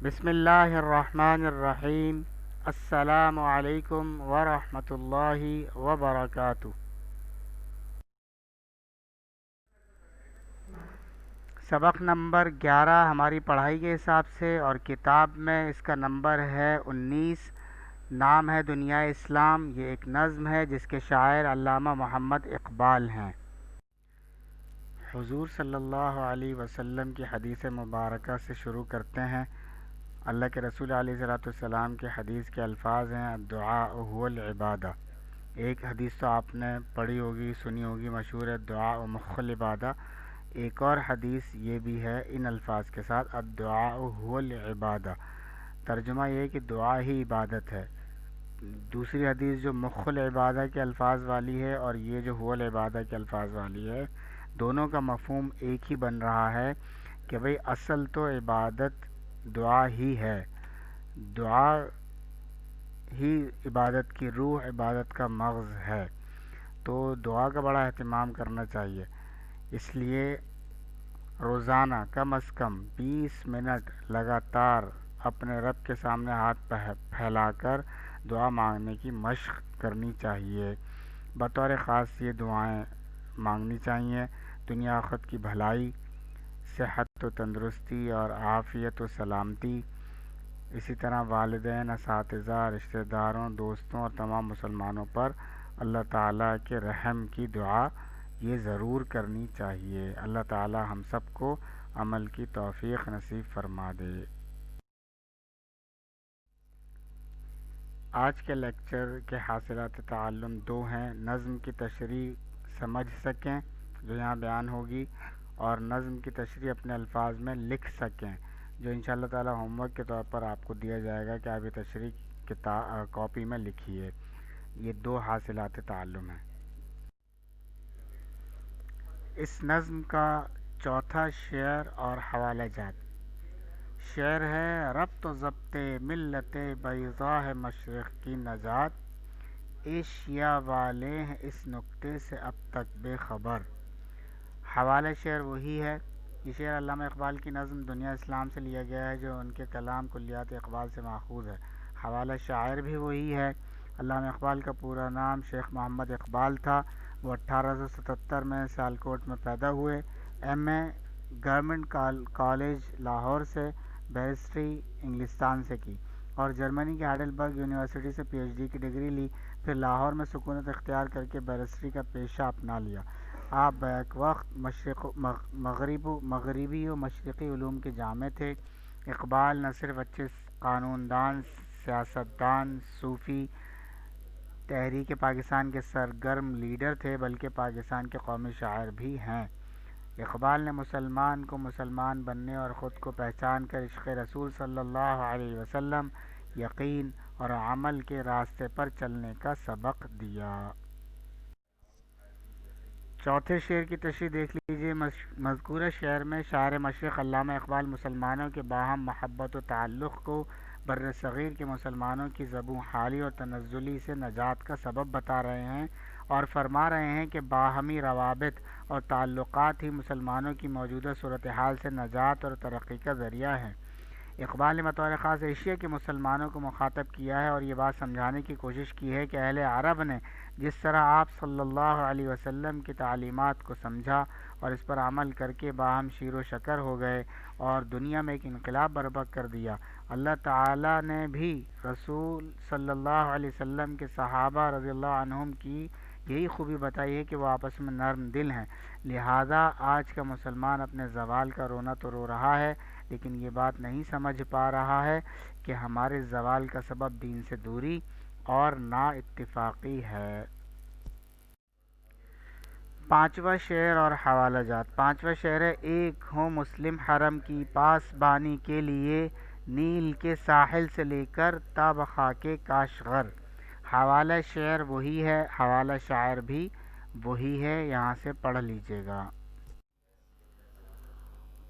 بسم اللہ الرحمن الرحیم۔ السلام علیکم ورحمۃ اللہ وبرکاتہ۔ سبق نمبر 11 ہماری پڑھائی کے حساب سے، اور کتاب میں اس کا نمبر ہے 19۔ نام ہے دنیا اسلام۔ یہ ایک نظم ہے جس کے شاعر علامہ محمد اقبال ہیں۔ حضور صلی اللہ علیہ وسلم کی حدیث مبارکہ سے شروع کرتے ہیں۔ اللہ کے رسول علیہ صلاۃ والسلام کے حدیث کے الفاظ ہیں: الدعاء هو العبادہ۔ ایک حدیث تو آپ نے پڑھی ہوگی، سنی ہوگی، مشہور ہے، دعاء مخ العبادہ۔ ایک اور حدیث یہ بھی ہے ان الفاظ کے ساتھ: الدعاء هو العبادہ۔ ترجمہ یہ ہے کہ دعا ہی عبادت ہے۔ دوسری حدیث جو مخ العبادہ کے الفاظ والی ہے اور یہ جو هو العبادہ کے الفاظ والی ہے، دونوں کا مفہوم ایک ہی بن رہا ہے کہ بھئی اصل تو عبادت دعا ہی ہے۔ دعا ہی عبادت کی روح، عبادت کا مغز ہے، تو دعا کا بڑا اہتمام کرنا چاہیے۔ اس لیے روزانہ کم از کم 20 منٹ لگاتار اپنے رب کے سامنے ہاتھ پھیلا کر دعا مانگنے کی مشق کرنی چاہیے۔ بطور خاص یہ دعائیں مانگنی چاہیے: دنیا آخرت کی بھلائی، صحت و تندرستی اور عافیت و سلامتی، اسی طرح والدین، اساتذہ، رشتہ داروں، دوستوں اور تمام مسلمانوں پر اللہ تعالیٰ کے رحم کی دعا یہ ضرور کرنی چاہیے۔ اللہ تعالیٰ ہم سب کو عمل کی توفیق نصیب فرما دے۔ آج کے لیکچر کے حاصلات تعلم 2 ہیں: نظم کی تشریح سمجھ سکیں جو یہاں بیان ہوگی، اور نظم کی تشریح اپنے الفاظ میں لکھ سکیں، جو انشاءاللہ تعالی ہوم ورک کے طور پر آپ کو دیا جائے گا کہ آپ یہ تشریح کاپی میں لکھیے۔ یہ 2 حاصلات تعلم ہیں۔ اس نظم کا چوتھا شعر اور حوالہ جات۔ شعر ہے: ربط و ضبط ملت بیضاء ہے مشرق کی نجات، ایشیا والے ہیں اس نکتے سے اب تک بے خبر۔ حوالہ شعر وہی ہے۔ یہ شعر علامہ اقبال کی نظم دنیا اسلام سے لیا گیا ہے، جو ان کے کلام کلیات اقبال سے ماخوذ ہے۔ حوالہ شاعر بھی وہی ہے۔ علامہ اقبال کا پورا نام شیخ محمد اقبال تھا۔ وہ 1877 میں سیالکوٹ میں پیدا ہوئے۔ M A government college Lahore سے، بیرسٹری انگلستان سے کی، اور جرمنی کے ہائیڈلبرگ یونیورسٹی سے پی ایچ ڈی کی ڈگری لی۔ پھر لاہور میں سکونت اختیار کر کے بیرسٹری کا پیشہ اپنا لیا۔ آپ بیک وقت مغربی و مشرقی علوم کے جامع تھے۔ اقبال نہ صرف اچھے قانون دان، سیاستدان، صوفی، تحریک پاکستان کے سرگرم لیڈر تھے، بلکہ پاکستان کے قومی شاعر بھی ہیں۔ اقبال نے مسلمان کو مسلمان بننے اور خود کو پہچان کر عشق رسول صلی اللہ علیہ وسلم، یقین اور عمل کے راستے پر چلنے کا سبق دیا۔ چوتھے شعر کی تشریح دیکھ لیجیے۔ مذکورہ شعر میں شاعر مشرق علامہ اقبال مسلمانوں کے باہم محبت و تعلق کو بر صغیر کے مسلمانوں کی زبوں حالی اور تنزلی سے نجات کا سبب بتا رہے ہیں، اور فرما رہے ہیں کہ باہمی روابط اور تعلقات ہی مسلمانوں کی موجودہ صورتحال سے نجات اور ترقی کا ذریعہ ہیں۔ اقبال نے بطور خاص ایشیا کے مسلمانوں کو مخاطب کیا ہے اور یہ بات سمجھانے کی کوشش کی ہے کہ اہل عرب نے جس طرح آپ صلی اللہ علیہ وسلم کی تعلیمات کو سمجھا اور اس پر عمل کر کے باہم شیر و شکر ہو گئے اور دنیا میں ایک انقلاب برپا کر دیا، اللہ تعالیٰ نے بھی رسول صلی اللہ علیہ وسلم کے صحابہ رضی اللہ عنہم کی یہی خوبی بتائی ہے کہ وہ آپس میں نرم دل ہیں۔ لہٰذا آج کا مسلمان اپنے زوال کا رونا تو رو رہا ہے، لیکن یہ بات نہیں سمجھ پا رہا ہے کہ ہمارے زوال کا سبب دین سے دوری اور نا اتفاقی ہے۔ پانچواں شعر اور حوالہ جات۔ پانچواں شعر ہے: ایک ہوں مسلم حرم کی پاسبانی کے لیے، نیل کے ساحل سے لے کر تا بخاک کاشغر۔ حوالہ شعر وہی ہے، حوالہ شاعر بھی وہی ہے، یہاں سے پڑھ لیجئے گا۔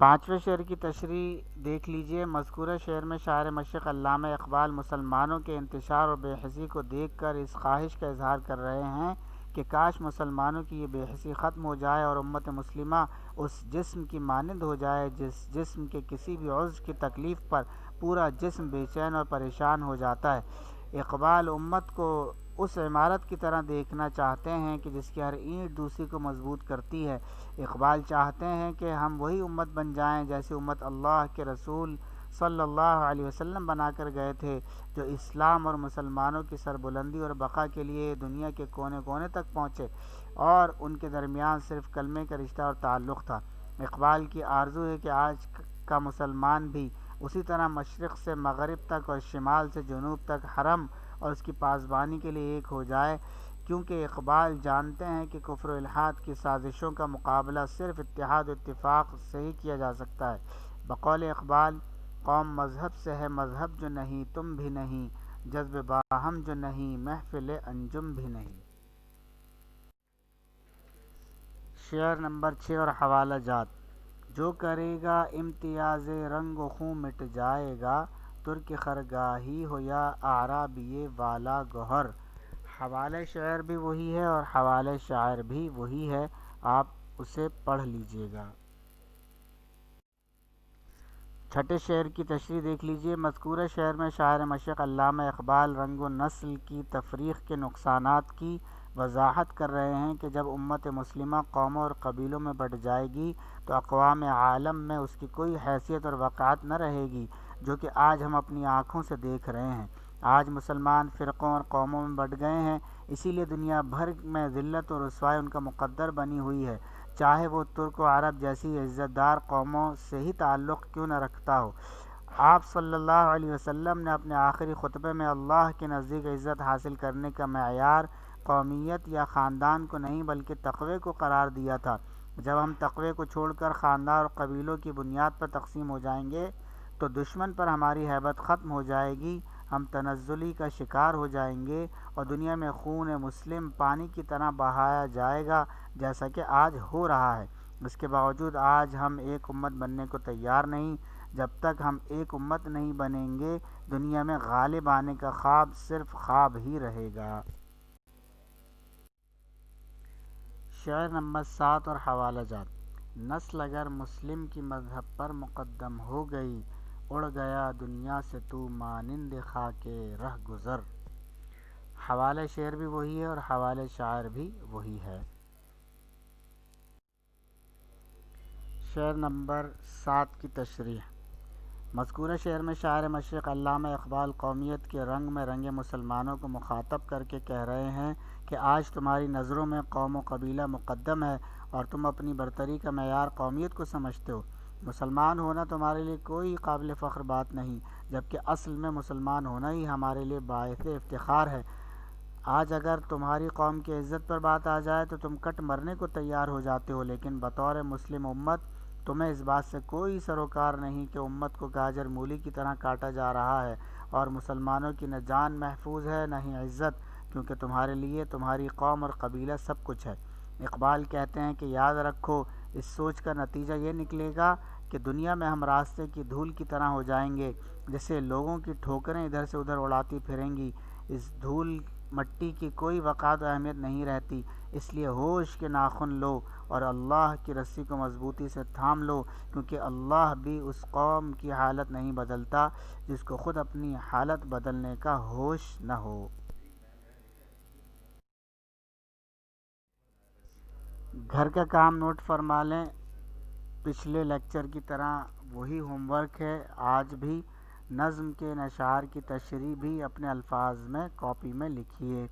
پانچویں شعر کی تشریح دیکھ لیجئے۔ مذکورہ شعر میں شاعر مشرق علامہ اقبال مسلمانوں کے انتشار اور بے حسی کو دیکھ کر اس خواہش کا اظہار کر رہے ہیں کہ کاش مسلمانوں کی یہ بے حسی ختم ہو جائے اور امت مسلمہ اس جسم کی مانند ہو جائے جس جسم کے کسی بھی عضو کی تکلیف پر پورا جسم بے چین اور پریشان ہو جاتا ہے۔ اقبال امت کو اس عمارت کی طرح دیکھنا چاہتے ہیں کہ جس کی ہر اینٹ دوسری کو مضبوط کرتی ہے۔ اقبال چاہتے ہیں کہ ہم وہی امت بن جائیں جیسی امت اللہ کے رسول صلی اللہ علیہ وسلم بنا کر گئے تھے، جو اسلام اور مسلمانوں کی سربلندی اور بقا کے لیے دنیا کے کونے کونے تک پہنچے اور ان کے درمیان صرف کلمے کا رشتہ اور تعلق تھا۔ اقبال کی آرزو ہے کہ آج کا مسلمان بھی اسی طرح مشرق سے مغرب تک اور شمال سے جنوب تک حرم اور اس کی پاسبانی کے لیے ایک ہو جائے، کیونکہ اقبال جانتے ہیں کہ کفر و الحاد کی سازشوں کا مقابلہ صرف اتحاد و اتفاق سے ہی کیا جا سکتا ہے۔ بقول اقبال، قوم مذہب سے ہے مذہب جو نہیں تم بھی نہیں، جذب باہم جو نہیں محفل انجم بھی نہیں۔ شعر نمبر 6 اور حوالہ جات۔ جو کرے گا امتیاز رنگ و خوں مٹ جائے گا، ترک خرگاہی ہو یا اعرابی والا گوہر۔ حوالہ شعر بھی وہی ہے اور حوالہ شاعر بھی وہی ہے، آپ اسے پڑھ لیجئے گا۔ چھٹے شعر کی تشریح دیکھ لیجئے۔ مذکورہ شعر میں شاعر مشرق علامہ اقبال رنگ و نسل کی تفریق کے نقصانات کی وضاحت کر رہے ہیں کہ جب امت مسلمہ قوموں اور قبیلوں میں بٹ جائے گی تو اقوام عالم میں اس کی کوئی حیثیت اور وقعت نہ رہے گی، جو کہ آج ہم اپنی آنکھوں سے دیکھ رہے ہیں۔ آج مسلمان فرقوں اور قوموں میں بٹ گئے ہیں، اسی لیے دنیا بھر میں ذلت و رسوائی ان کا مقدر بنی ہوئی ہے، چاہے وہ ترک و عرب جیسی عزت دار قوموں سے ہی تعلق کیوں نہ رکھتا ہو۔ آپ صلی اللہ علیہ وسلم نے اپنے آخری خطبے میں اللہ کے نزدیک عزت حاصل کرنے کا معیار قومیت یا خاندان کو نہیں بلکہ تقوی کو قرار دیا تھا۔ جب ہم تقوی کو چھوڑ کر خاندان اور قبیلوں کی بنیاد پر تقسیم ہو جائیں گے تو دشمن پر ہماری ہیبت ختم ہو جائے گی، ہم تنزلی کا شکار ہو جائیں گے اور دنیا میں خون مسلم پانی کی طرح بہایا جائے گا جیسا کہ آج ہو رہا ہے۔ اس کے باوجود آج ہم ایک امت بننے کو تیار نہیں۔ جب تک ہم ایک امت نہیں بنیں گے، دنیا میں غالب آنے کا خواب صرف خواب ہی رہے گا۔ شعر نمبر 7 اور حوالہ جات۔ نسل اگر مسلم کی مذہب پر مقدم ہو گئی، اڑ گیا دنیا سے تو مانند خاک رہ گزر۔ حوالہ شعر بھی وہی ہے اور حوالہ شاعر بھی وہی ہے۔ شعر نمبر 7 کی تشریح۔ مذکورہ شعر میں شاعر مشرق علامہ اقبال قومیت کے رنگ میں رنگے مسلمانوں کو مخاطب کر کے کہہ رہے ہیں کہ آج تمہاری نظروں میں قوم و قبیلہ مقدم ہے اور تم اپنی برتری کا معیار قومیت کو سمجھتے ہو۔ مسلمان ہونا تمہارے لیے کوئی قابل فخر بات نہیں، جبکہ اصل میں مسلمان ہونا ہی ہمارے لیے باعث افتخار ہے۔ آج اگر تمہاری قوم کی عزت پر بات آ جائے تو تم کٹ مرنے کو تیار ہو جاتے ہو، لیکن بطور مسلم امت تمہیں اس بات سے کوئی سروکار نہیں کہ امت کو گاجر مولی کی طرح کاٹا جا رہا ہے اور مسلمانوں کی نہ جان محفوظ ہے نہ ہی عزت، کیونکہ تمہارے لیے تمہاری قوم اور قبیلہ سب کچھ ہے۔ اقبال کہتے ہیں کہ یاد رکھو، اس سوچ کا نتیجہ یہ نکلے گا کہ دنیا میں ہم راستے کی دھول کی طرح ہو جائیں گے، جسے لوگوں کی ٹھوکریں ادھر سے ادھر اڑاتی پھریں گی۔ اس دھول مٹی کی کوئی وقعت و اہمیت نہیں رہتی، اس لیے ہوش کے ناخن لو اور اللہ کی رسی کو مضبوطی سے تھام لو، کیونکہ اللہ بھی اس قوم کی حالت نہیں بدلتا جس کو خود اپنی حالت بدلنے کا ہوش نہ ہو۔ گھر کا کام نوٹ فرما لیں، پچھلے لیکچر کی طرح وہی ہوم ورک ہے آج بھی۔ نظم کے نشار کی تشریح بھی اپنے الفاظ میں کاپی میں لکھیے۔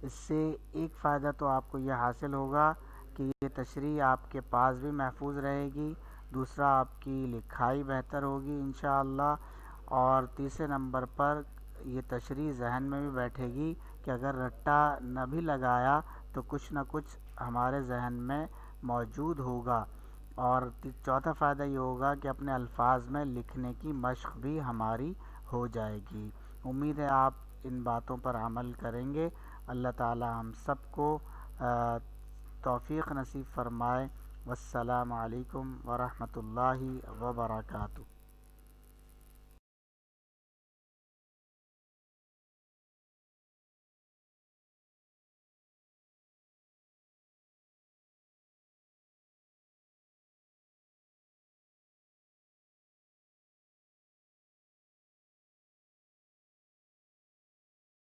اس سے ایک فائدہ تو آپ کو یہ حاصل ہوگا کہ یہ تشریح آپ کے پاس بھی محفوظ رہے گی، دوسرا آپ کی لکھائی بہتر ہوگی انشاءاللہ، اور تیسرے نمبر پر یہ تشریح ذہن میں بھی بیٹھے گی کہ اگر رٹا نہ بھی لگایا تو کچھ نہ کچھ ہمارے ذہن میں موجود ہوگا، اور چوتھا فائدہ یہ ہوگا کہ اپنے الفاظ میں لکھنے کی مشق بھی ہماری ہو جائے گی۔ امید ہے آپ ان باتوں پر عمل کریں گے۔ اللہ تعالی ہم سب کو توفیق نصیب فرمائے۔ والسلام علیکم ورحمۃ اللہ وبرکاتہ۔